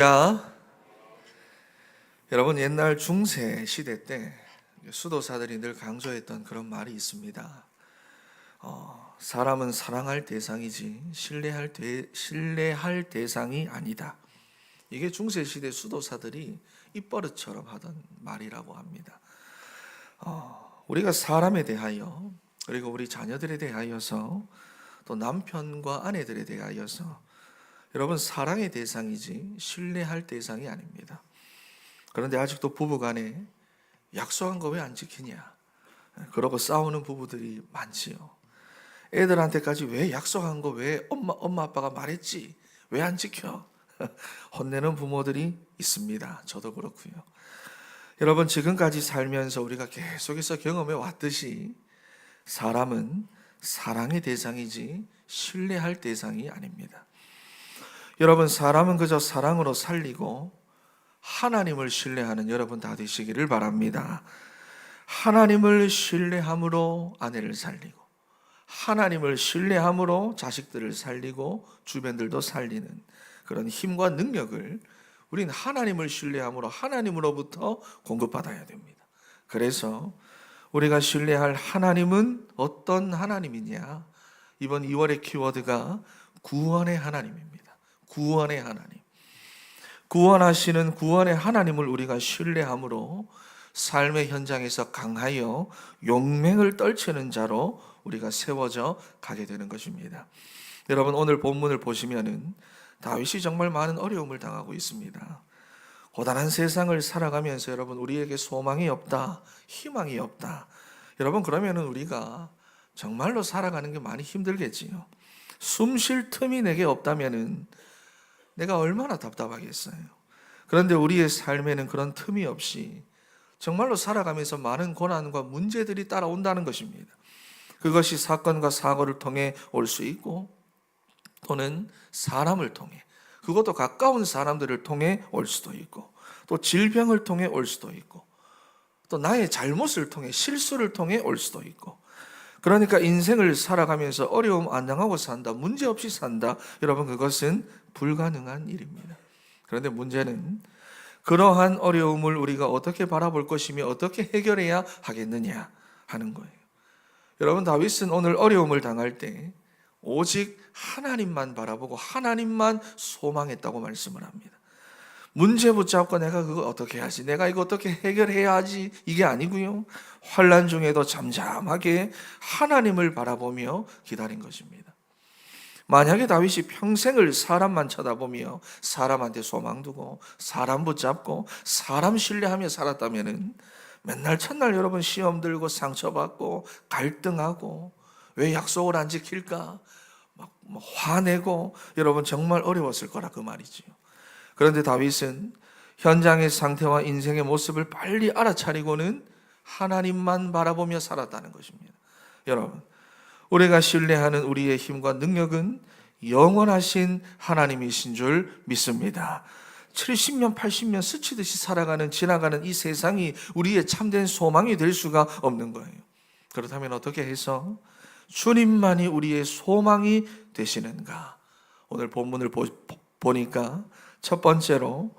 야, 여러분 옛날 중세 시대 때 수도사들이 늘 강조했던 그런 말이 있습니다. 사람은 사랑할 대상이지 신뢰할 대상이 아니다. 이게 중세 시대 수도사들이 입버릇처럼 하던 말이라고 합니다. 우리가 사람에 대하여 그리고 우리 자녀들에 대하여서 또 남편과 아내들에 대하여서 여러분 사랑의 대상이지 신뢰할 대상이 아닙니다. 그런데 아직도 부부간에 약속한 거 왜 안 지키냐? 그러고 싸우는 부부들이 많지요. 애들한테까지 왜 약속한 거 왜 엄마 아빠가 말했지? 왜 안 지켜? 혼내는 부모들이 있습니다. 저도 그렇고요. 여러분 지금까지 살면서 우리가 계속해서 경험해 왔듯이 사람은 사랑의 대상이지 신뢰할 대상이 아닙니다. 여러분 사람은 그저 사랑으로 살리고 하나님을 신뢰하는 여러분 다 되시기를 바랍니다. 하나님을 신뢰함으로 아내를 살리고 하나님을 신뢰함으로 자식들을 살리고 주변들도 살리는 그런 힘과 능력을 우린 하나님을 신뢰함으로 하나님으로부터 공급받아야 됩니다. 그래서 우리가 신뢰할 하나님은 어떤 하나님이냐? 이번 2월의 키워드가 구원의 하나님입니다. 구원의 하나님. 구원하시는 구원의 하나님을 우리가 신뢰함으로 삶의 현장에서 강하여 용맹을 떨치는 자로 우리가 세워져 가게 되는 것입니다. 여러분 오늘 본문을 보시면은 다윗이 정말 많은 어려움을 당하고 있습니다. 고단한 세상을 살아가면서 여러분 우리에게 소망이 없다, 희망이 없다. 여러분 그러면은 우리가 정말로 살아가는 게 많이 힘들겠지요. 숨 쉴 틈이 내게 없다면은 내가 얼마나 답답하겠어요. 그런데 우리의 삶에는 그런 틈이 없이 정말로 살아가면서 많은 고난과 문제들이 따라온다는 것입니다. 그것이 사건과 사고를 통해 올 수 있고 또는 사람을 통해, 그것도 가까운 사람들을 통해 올 수도 있고 또 질병을 통해 올 수도 있고 또 나의 잘못을 통해 실수를 통해 올 수도 있고, 그러니까 인생을 살아가면서 어려움 안 당하고 산다, 문제 없이 산다, 여러분 그것은 불가능한 일입니다. 그런데 문제는 그러한 어려움을 우리가 어떻게 바라볼 것이며 어떻게 해결해야 하겠느냐 하는 거예요. 여러분 다윗은 오늘 어려움을 당할 때 오직 하나님만 바라보고 하나님만 소망했다고 말씀을 합니다. 문제 붙잡고 내가 그거 어떻게 하지? 내가 이거 어떻게 해결해야 하지? 이게 아니고요. 환난 중에도 잠잠하게 하나님을 바라보며 기다린 것입니다. 만약에 다윗이 평생을 사람만 쳐다보며 사람한테 소망 두고 사람 붙잡고 사람 신뢰하며 살았다면은 맨날 첫날 여러분 시험 들고 상처받고 갈등하고 왜 약속을 안 지킬까? 막 화내고 여러분 정말 어려웠을 거라 그 말이지요. 그런데 다윗은 현장의 상태와 인생의 모습을 빨리 알아차리고는 하나님만 바라보며 살았다는 것입니다. 여러분, 우리가 신뢰하는 우리의 힘과 능력은 영원하신 하나님이신 줄 믿습니다. 70년, 80년 스치듯이 살아가는 지나가는 이 세상이 우리의 참된 소망이 될 수가 없는 거예요. 그렇다면 어떻게 해서 주님만이 우리의 소망이 되시는가? 오늘 본문을 보니까 첫 번째로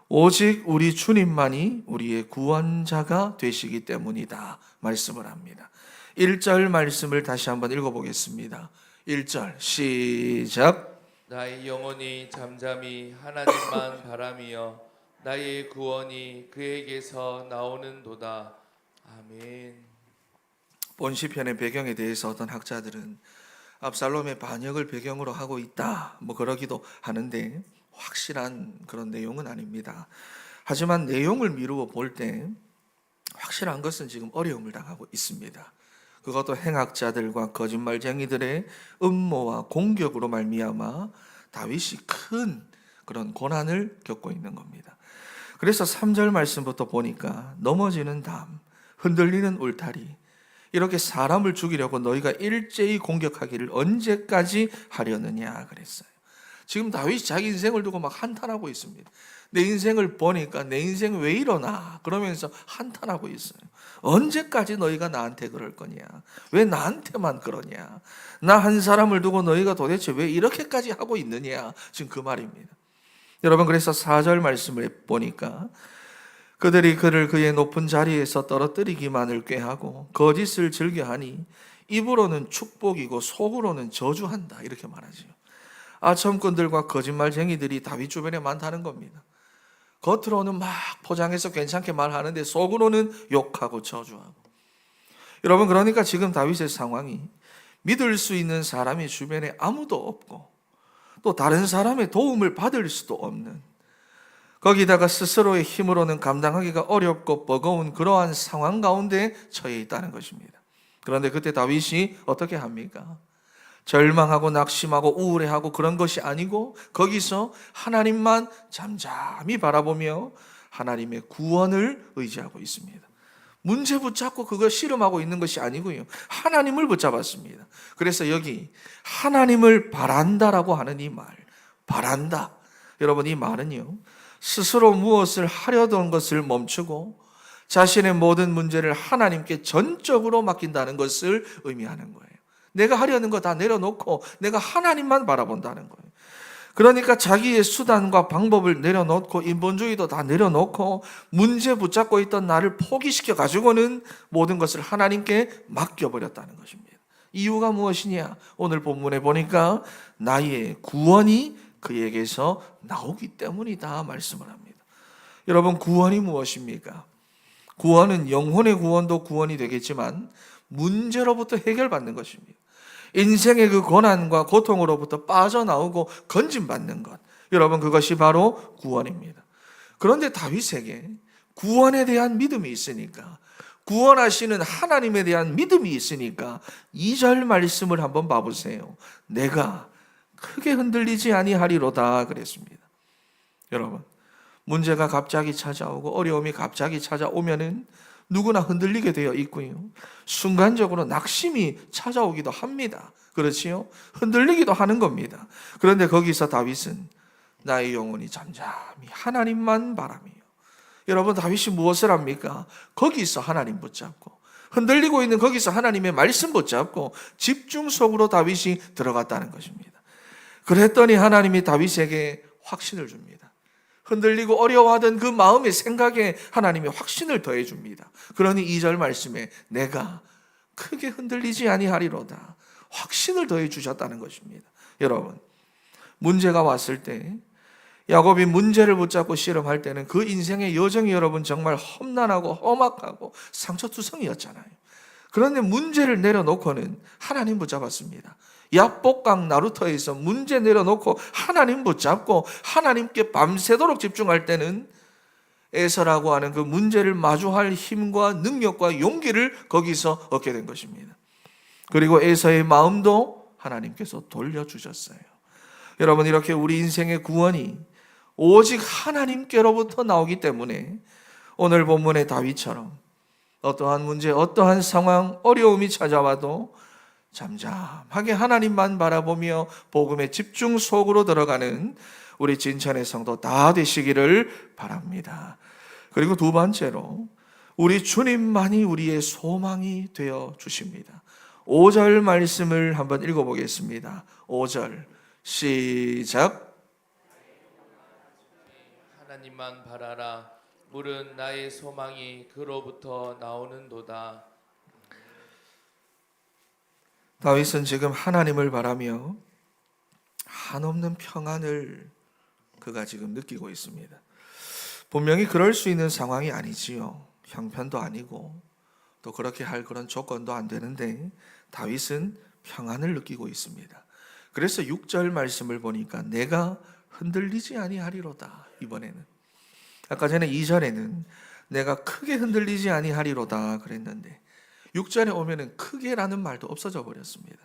오직 우리 주님만이 우리의 구원자가 되시기 때문이다 말씀을 합니다. 1절 말씀을 다시 한번 읽어보겠습니다. 1절 시작. 나의 영혼이 잠잠히 하나님만 바라며 나의 구원이 그에게서 나오는도다. 아멘. 본 시편의 배경에 대해서 어떤 학자들은 압살롬의 반역을 배경으로 하고 있다 그러기도 하는데 확실한 그런 내용은 아닙니다. 하지만 내용을 미루어 볼 때 확실한 것은 지금 어려움을 당하고 있습니다. 그것도 행악자들과 거짓말쟁이들의 음모와 공격으로 말미암아 다윗이 큰 그런 고난을 겪고 있는 겁니다. 그래서 3절 말씀부터 보니까 넘어지는 담, 흔들리는 울타리, 이렇게 사람을 죽이려고 너희가 일제히 공격하기를 언제까지 하려느냐 그랬어요. 지금 다윗이 자기 인생을 두고 막 한탄하고 있습니다. 내 인생을 보니까 내 인생 왜 이러나 그러면서 한탄하고 있어요. 언제까지 너희가 나한테 그럴 거냐? 왜 나한테만 그러냐? 나 한 사람을 두고 너희가 도대체 왜 이렇게까지 하고 있느냐? 지금 그 말입니다. 여러분, 그래서 4절 말씀을 보니까 그들이 그를 그의 높은 자리에서 떨어뜨리기만을 꾀하고 거짓을 즐겨하니 입으로는 축복이고 속으로는 저주한다, 이렇게 말하지요. 아첨꾼들과 거짓말쟁이들이 다윗 주변에 많다는 겁니다. 겉으로는 막 포장해서 괜찮게 말하는데 속으로는 욕하고 저주하고. 여러분, 그러니까 지금 다윗의 상황이 믿을 수 있는 사람이 주변에 아무도 없고 또 다른 사람의 도움을 받을 수도 없는, 거기다가 스스로의 힘으로는 감당하기가 어렵고 버거운 그러한 상황 가운데 처해 있다는 것입니다. 그런데 그때 다윗이 어떻게 합니까? 절망하고 낙심하고 우울해하고 그런 것이 아니고 거기서 하나님만 잠잠히 바라보며 하나님의 구원을 의지하고 있습니다. 문제 붙잡고 그거 씨름하고 있는 것이 아니고요, 하나님을 붙잡았습니다. 그래서 여기 하나님을 바란다라고 하는 이 말, 바란다, 여러분, 이 말은요, 스스로 무엇을 하려던 것을 멈추고 자신의 모든 문제를 하나님께 전적으로 맡긴다는 것을 의미하는 거예요. 내가 하려는 거 다 내려놓고 내가 하나님만 바라본다는 거예요. 그러니까 자기의 수단과 방법을 내려놓고 인본주의도 다 내려놓고 문제 붙잡고 있던 나를 포기시켜 가지고는 모든 것을 하나님께 맡겨버렸다는 것입니다. 이유가 무엇이냐? 오늘 본문에 보니까 나의 구원이 그에게서 나오기 때문이다 말씀을 합니다. 여러분, 구원이 무엇입니까? 구원은 영혼의 구원도 구원이 되겠지만 문제로부터 해결받는 것입니다. 인생의 그 고난과 고통으로부터 빠져나오고 건진받는 것, 여러분, 그것이 바로 구원입니다. 그런데 다윗에게 구원에 대한 믿음이 있으니까, 구원하시는 하나님에 대한 믿음이 있으니까 2절 말씀을 한번 봐보세요. 내가 크게 흔들리지 아니하리로다 그랬습니다. 여러분, 문제가 갑자기 찾아오고 어려움이 갑자기 찾아오면은 누구나 흔들리게 되어 있고요, 순간적으로 낙심이 찾아오기도 합니다. 그렇지요? 흔들리기도 하는 겁니다. 그런데 거기서 다윗은 나의 영혼이 잠잠히 하나님만 바라며. 여러분, 다윗이 무엇을 합니까? 거기서 하나님 붙잡고, 흔들리고 있는 거기서 하나님의 말씀 붙잡고 집중 속으로 다윗이 들어갔다는 것입니다. 그랬더니 하나님이 다윗에게 확신을 줍니다. 흔들리고 어려워하던 그 마음의 생각에 하나님이 확신을 더해 줍니다. 그러니 2절 말씀에 내가 크게 흔들리지 아니하리로다, 확신을 더해 주셨다는 것입니다. 여러분, 문제가 왔을 때, 야곱이 문제를 붙잡고 씨름할 때는 그 인생의 여정이 여러분 정말 험난하고 험악하고 상처투성이었잖아요. 그런데 문제를 내려놓고는 하나님 붙잡았습니다. 야복강 나루터에서 문제 내려놓고 하나님 붙잡고 하나님께 밤새도록 집중할 때는 에서라고 하는 그 문제를 마주할 힘과 능력과 용기를 거기서 얻게 된 것입니다. 그리고 에서의 마음도 하나님께서 돌려주셨어요. 여러분, 이렇게 우리 인생의 구원이 오직 하나님께로부터 나오기 때문에 오늘 본문의 다윗처럼 어떠한 문제, 어떠한 상황, 어려움이 찾아와도 잠잠하게 하나님만 바라보며 복음의 집중 속으로 들어가는 우리 진천의 성도 다 되시기를 바랍니다. 그리고 두 번째로 우리 주님만이 우리의 소망이 되어 주십니다. 5절 말씀을 한번 읽어보겠습니다. 5절 시작. 하나님만 바라라. 물은 나의 소망이 그로부터 나오는도다. 다윗은 지금 하나님을 바라며 한없는 평안을 그가 지금 느끼고 있습니다. 분명히 그럴 수 있는 상황이 아니지요. 형편도 아니고 또 그렇게 할 그런 조건도 안 되는데 다윗은 평안을 느끼고 있습니다. 그래서 6절 말씀을 보니까 내가 흔들리지 아니하리로다. 이번에는, 아까 전에 2절에는 내가 크게 흔들리지 아니하리로다 그랬는데 6절에 오면은 크게라는 말도 없어져 버렸습니다.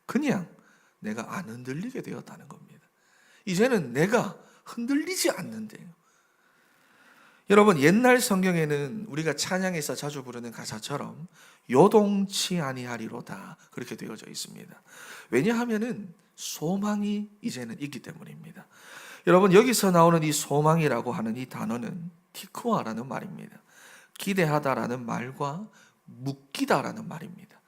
그냥 내가 안 흔들리게 되었다는 겁니다. 이제는 내가 흔들리지 않는데요. 여러분, 옛날 성경에는 우리가 찬양에서 자주 부르는 가사처럼 요동치 아니하리로다 그렇게 되어져 있습니다. 왜냐하면은 소망이 이제는 있기 때문입니다. 여러분, 여기서 나오는 이 소망이라고 하는 이 단어는 티쿠아라는 말입니다. 기대하다라는 말과 묶이다라는 말입니다.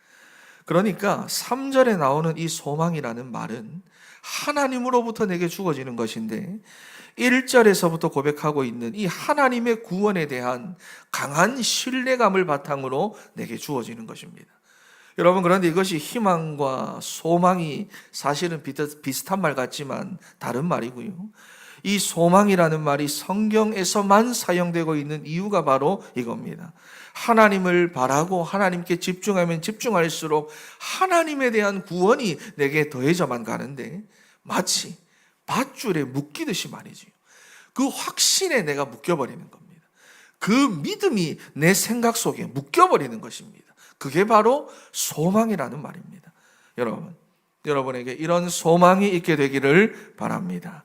그러니까 3절에 나오는 이 소망이라는 말은 하나님으로부터 내게 주어지는 것인데 1절에서부터 고백하고 있는 이 하나님의 구원에 대한 강한 신뢰감을 바탕으로 내게 주어지는 것입니다. 여러분, 그런데 이것이 희망과 소망이 사실은 비슷한 말 같지만 다른 말이고요. 이 소망이라는 말이 성경에서만 사용되고 있는 이유가 바로 이겁니다. 하나님을 바라고 하나님께 집중하면 집중할수록 하나님에 대한 구원이 내게 더해져만 가는데 마치 밧줄에 묶이듯이 말이지요. 그 확신에 내가 묶여버리는 겁니다. 그 믿음이 내 생각 속에 묶여버리는 것입니다. 그게 바로 소망이라는 말입니다. 여러분에게 이런 소망이 있게 되기를 바랍니다.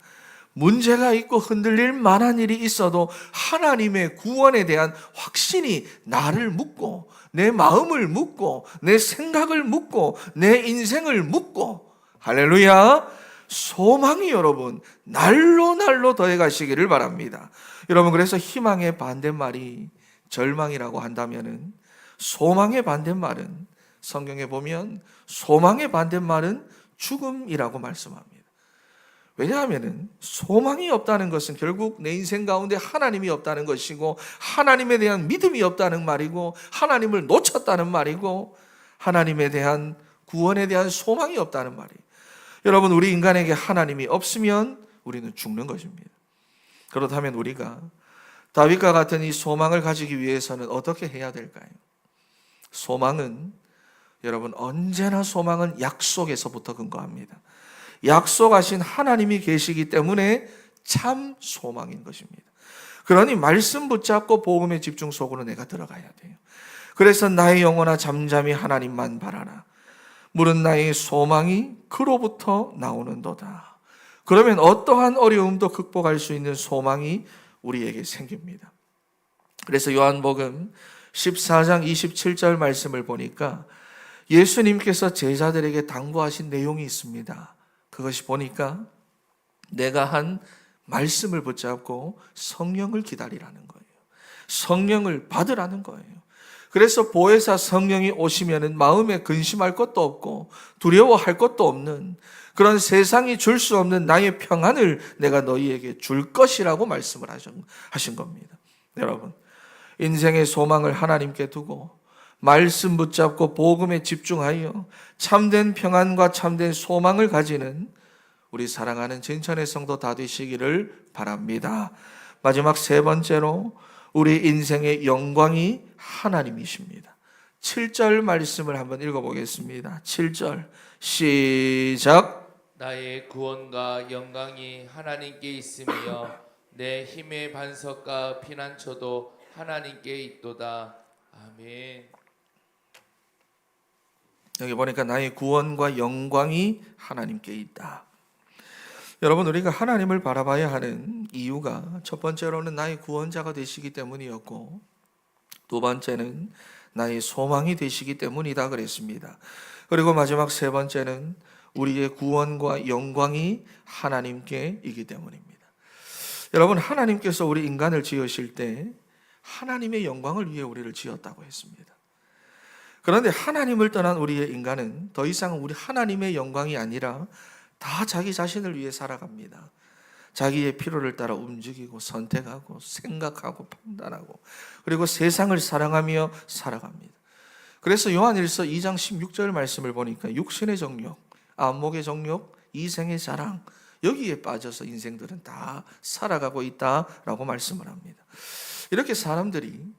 문제가 있고 흔들릴 만한 일이 있어도 하나님의 구원에 대한 확신이 나를 묶고 내 마음을 묶고 내 생각을 묶고 내 인생을 묶고, 할렐루야, 소망이 여러분 날로 더해가시기를 바랍니다. 여러분, 그래서 희망의 반대말이 절망이라고 한다면은 소망의 반대말은, 성경에 보면 소망의 반대말은 죽음이라고 말씀합니다. 왜냐하면 소망이 없다는 것은 결국 내 인생 가운데 하나님이 없다는 것이고, 하나님에 대한 믿음이 없다는 말이고, 하나님을 놓쳤다는 말이고, 하나님에 대한 구원에 대한 소망이 없다는 말이에요. 여러분, 우리 인간에게 하나님이 없으면 우리는 죽는 것입니다. 그렇다면 우리가 다윗과 같은 이 소망을 가지기 위해서는 어떻게 해야 될까요? 소망은, 여러분, 언제나 소망은 약속에서부터 근거합니다. 약속하신 하나님이 계시기 때문에 참 소망인 것입니다. 그러니 말씀 붙잡고 복음의 집중 속으로 내가 들어가야 돼요. 그래서 나의 영혼아 잠잠히 하나님만 바라라. 물은 나의 소망이 그로부터 나오는도다. 그러면 어떠한 어려움도 극복할 수 있는 소망이 우리에게 생깁니다. 그래서 요한복음 14장 27절 말씀을 보니까 예수님께서 제자들에게 당부하신 내용이 있습니다. 그것이 보니까 내가 한 말씀을 붙잡고 성령을 기다리라는 거예요. 성령을 받으라는 거예요. 그래서 보혜사 성령이 오시면은 마음에 근심할 것도 없고 두려워할 것도 없는 그런 세상이 줄 수 없는 나의 평안을 내가 너희에게 줄 것이라고 말씀을 하신 겁니다. 여러분, 인생의 소망을 하나님께 두고 말씀 붙잡고 복음에 집중하여 참된 평안과 참된 소망을 가지는 우리 사랑하는 진천의 성도 다 되시기를 바랍니다. 마지막 세 번째로 우리 인생의 영광이 하나님이십니다. 7절 말씀을 한번 읽어보겠습니다. 7절 시작. 나의 구원과 영광이 하나님께 있으며 내 힘의 반석과 피난처도 하나님께 있도다. 아멘. 여기 보니까 나의 구원과 영광이 하나님께 있다. 여러분, 우리가 하나님을 바라봐야 하는 이유가 첫 번째로는 나의 구원자가 되시기 때문이었고, 두 번째는 나의 소망이 되시기 때문이다 그랬습니다. 그리고 마지막 세 번째는 우리의 구원과 영광이 하나님께 있기 때문입니다. 여러분, 하나님께서 우리 인간을 지으실 때 하나님의 영광을 위해 우리를 지었다고 했습니다. 그런데 하나님을 떠난 우리의 인간은 더 이상 우리 하나님의 영광이 아니라 다 자기 자신을 위해 살아갑니다. 자기의 필요를 따라 움직이고 선택하고 생각하고 판단하고 그리고 세상을 사랑하며 살아갑니다. 그래서 요한일서 2장 16절 말씀을 보니까 육신의 정욕, 안목의 정욕, 이생의 자랑, 여기에 빠져서 인생들은 다 살아가고 있다라고 말씀을 합니다. 이렇게 사람들이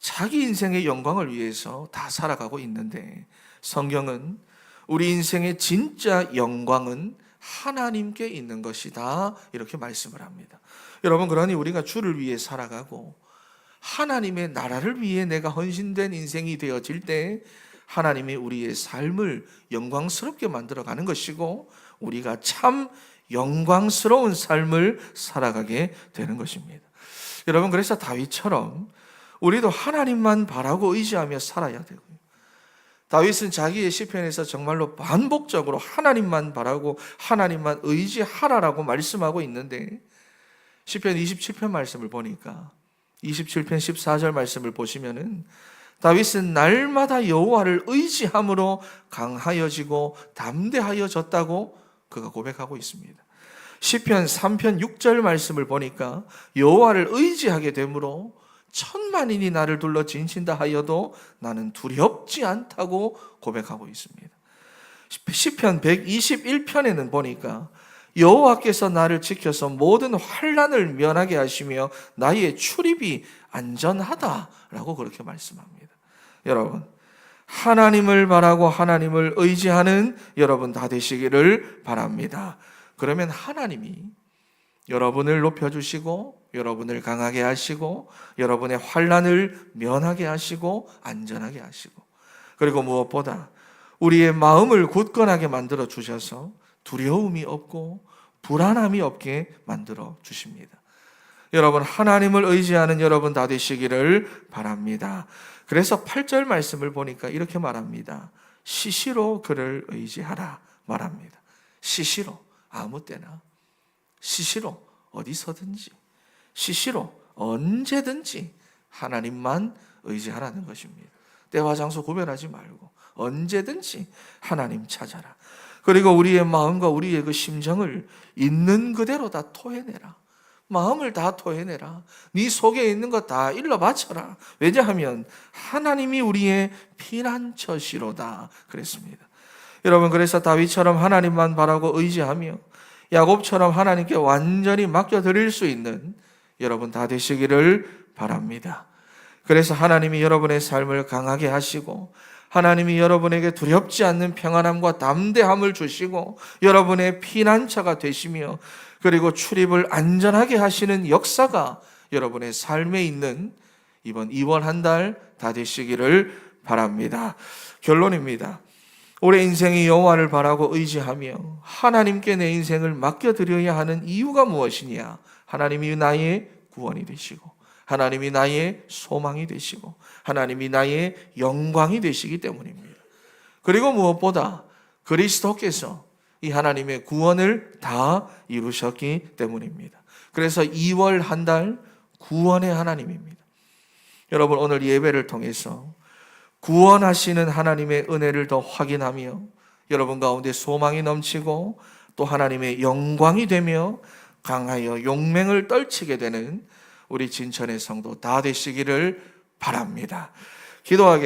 자기 인생의 영광을 위해서 다 살아가고 있는데, 성경은 우리 인생의 진짜 영광은 하나님께 있는 것이다 이렇게 말씀을 합니다. 여러분, 그러니 우리가 주를 위해 살아가고 하나님의 나라를 위해 내가 헌신된 인생이 되어질 때 하나님이 우리의 삶을 영광스럽게 만들어가는 것이고 우리가 참 영광스러운 삶을 살아가게 되는 것입니다. 여러분, 그래서 다윗처럼 우리도 하나님만 바라고 의지하며 살아야 되고요. 다윗은 자기의 시편에서 정말로 반복적으로 하나님만 바라고 하나님만 의지하라라고 말씀하고 있는데, 시편 27편 말씀을 보니까 27편 14절 말씀을 보시면은 다윗은 날마다 여호와를 의지함으로 강하여지고 담대하여졌다고 그가 고백하고 있습니다. 시편 3편 6절 말씀을 보니까 여호와를 의지하게 되므로 천만인이 나를 둘러 진친다 하여도 나는 두렵지 않다고 고백하고 있습니다. 시편 121편에는 보니까 여호와께서 나를 지켜서 모든 환난을 면하게 하시며 나의 출입이 안전하다라고 그렇게 말씀합니다. 여러분, 하나님을 바라고 하나님을 의지하는 여러분 다 되시기를 바랍니다. 그러면 하나님이 여러분을 높여주시고 여러분을 강하게 하시고 여러분의 환난을 면하게 하시고 안전하게 하시고, 그리고 무엇보다 우리의 마음을 굳건하게 만들어 주셔서 두려움이 없고 불안함이 없게 만들어 주십니다. 여러분, 하나님을 의지하는 여러분 다 되시기를 바랍니다. 그래서 8절 말씀을 보니까 이렇게 말합니다. 시시로 그를 의지하라 말합니다. 시시로, 아무 때나, 시시로 어디서든지, 시시로 언제든지 하나님만 의지하라는 것입니다. 때와 장소 구별하지 말고 언제든지 하나님 찾아라. 그리고 우리의 마음과 우리의 그 심정을 있는 그대로 다 토해내라. 마음을 다 토해내라. 네 속에 있는 거 다 일러 바쳐라. 왜냐하면 하나님이 우리의 피난처시로다 그랬습니다. 여러분, 그래서 다윗처럼 하나님만 바라고 의지하며 야곱처럼 하나님께 완전히 맡겨드릴 수 있는 여러분 다 되시기를 바랍니다. 그래서 하나님이 여러분의 삶을 강하게 하시고 하나님이 여러분에게 두렵지 않는 평안함과 담대함을 주시고 여러분의 피난처가 되시며 그리고 출입을 안전하게 하시는 역사가 여러분의 삶에 있는 이번 2월 한 달 다 되시기를 바랍니다. 결론입니다. 올해 인생이 여호와를 바라고 의지하며 하나님께 내 인생을 맡겨드려야 하는 이유가 무엇이냐? 하나님이 나의 구원이 되시고 하나님이 나의 소망이 되시고 하나님이 나의 영광이 되시기 때문입니다. 그리고 무엇보다 그리스도께서 이 하나님의 구원을 다 이루셨기 때문입니다. 그래서 2월 한 달 구원의 하나님입니다. 여러분, 오늘 예배를 통해서 구원하시는 하나님의 은혜를 더 확인하며 여러분 가운데 소망이 넘치고 또 하나님의 영광이 되며 강하여 용맹을 떨치게 되는 우리 진천의 성도 다 되시기를 바랍니다. 기도하겠습니다.